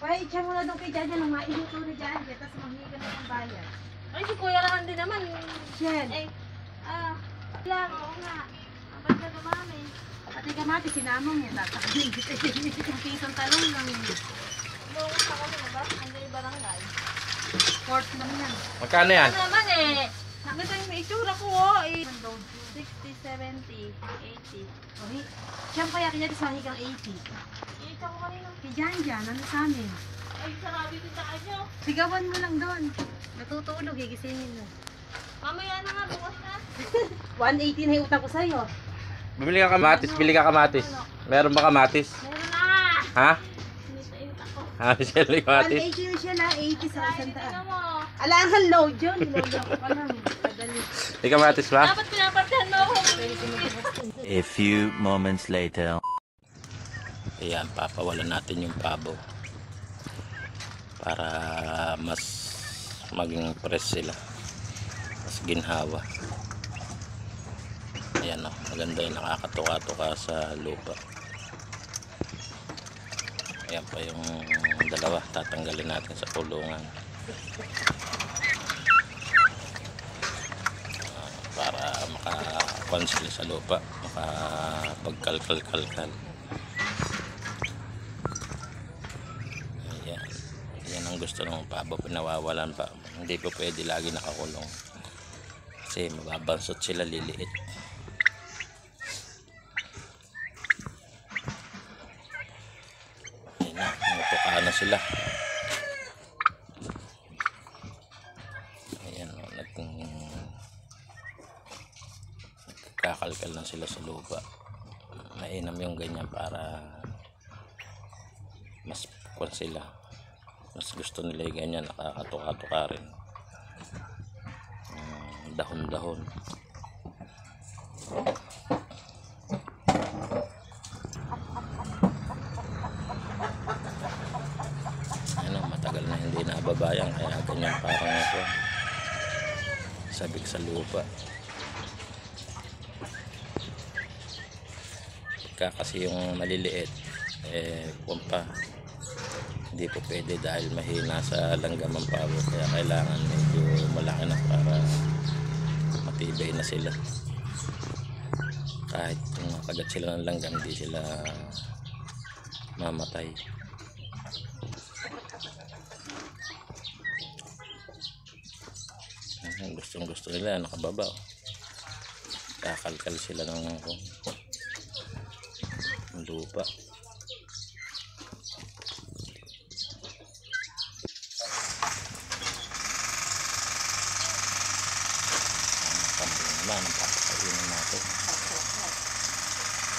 Pahit siya muna doon kay Jaja nung mailuto na Jaja, tapos mahiga na ng bayad. Ay, si Kuya Rahan din naman. Shen. Eh, lang, oo nga. Ang banda dumami. Pati kamati, sinama mo. Tatakbig. Isang pisong talong lang. Buong sa kami na ba? Ang day barangay. Fourth lang yan. Magkano yan? Ano naman eh. Nakita yung itsura ko oh. 60, 70, 80. Okay. Siyang kaya kanya sa mahigang 80. Ikaw ko kanina. Kay Janjan, ano sa amin? Ay, sarado din sa kanyo. Sigawan mo lang doon. Natutulog, gigisingin mo. Mamaya na nga, bukas na. 180 na yung utang ko sa'yo. Bumili ka kamatis, bili ka kamatis. Meron ba kamatis? Meron na. Ha? Sinitayot ako. Ha, sila kamatis. 180 yun siya na, 80 sa isang Tingnan taan. mo. Alangan load yun. Niload ako pa lang. Padali. May kamatis ba? Dapat pinapartihan mo ako. A few moments later. Ayan, papawalan natin yung pabo. Para mas maging fresh sila. Mas ginhawa. Ayan o, maganda yung nakakatuka-tuka sa lupa. Ayan pa yung dalawa, tatanggalin natin sa kulungan. Para makakuan sila sa lupa, makapagkalkal-kalkal. Ayan, yan ang gusto ng pabo, pinawawalan pa. Hindi po pwede lagi nakakulong kasi mababansot sila, liliit. Ayan na, natuka na sila. Ayan o, nagkakalkal na sila sa lupa. Mainam yung ganyan para mas kuwan sila. Mas gusto nila yung ganyan, nakakatuka-tuka rin. Dahon-dahon. Ano, matagal na hindi nababayan kaya ganyan parang ito sabik sa lupa. Kasi yung maliliit kumpa hindi po pwede dahil mahina sa langgam ang pabo, kaya kailangan medyo malaki na para matibay na sila. Kahit kung makagat sila ng langgam, hindi sila mamatay. Gustong gusto nila nakababa. Kakalkal sila ng lupa. Naman ang papakainin natin.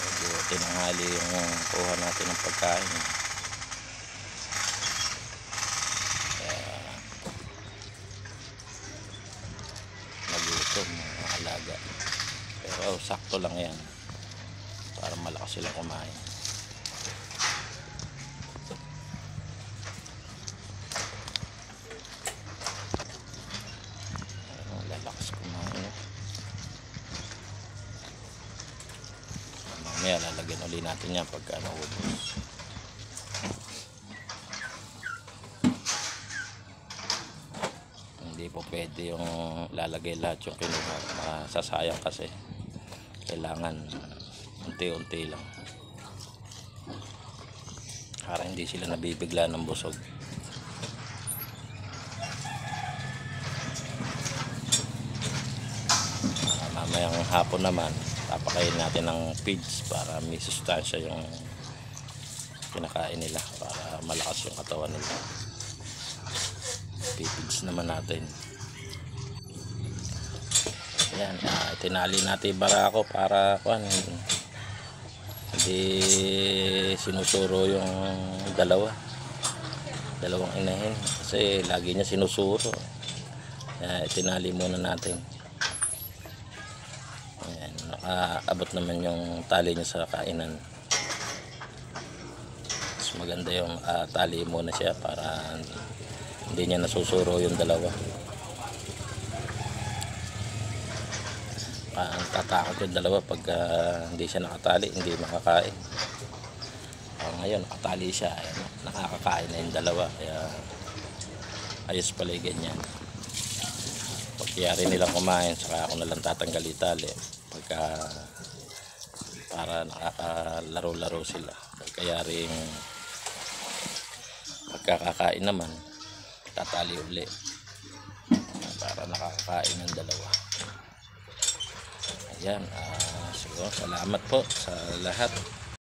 Medyo tinanghali yung kuha natin ng pagkain. Kaya nagutom mga alaga. Pero sakto lang yan para malakas sila kumain. Lalakas kumain. Mamaya lalagyan ulit natin yan pagka naubos. Hindi po pwede yung lalagay lahat yung kinuha, masasayang kasi. Kailangan unti-unti lang para hindi sila nabibigla ng busog. Mamayang hapon naman papakain natin ng feeds para may sustansya yung kinakain nila, para malakas yung katawan nila. Feeds naman natin. Ayan, tinali natin barako para hindi sinusuro yung dalawang inahin kasi lagi niya sinusuro. Ayan, tinali muna natin. Ayan, nakaabot naman yung tali niya sa kainan. Mas maganda yung tali muna siya para hindi niya nasusuro yung dalawa. Tatakot yung dalawa pag hindi siya nakatali, hindi makakain. Ang Ayun, nakatali siya. Ayan, nakakakain na yung dalawa. Kaya ayos pala yung ganyan. Pagkiyari nila kumain, saka ako nalang tatanggal itali. Pagka para nakakalaro-laro sila. Pagkayaring pagkakakain naman, tatali uli. Para nakakakain ng dalawa. Ayan, siguro salamat po sa lahat.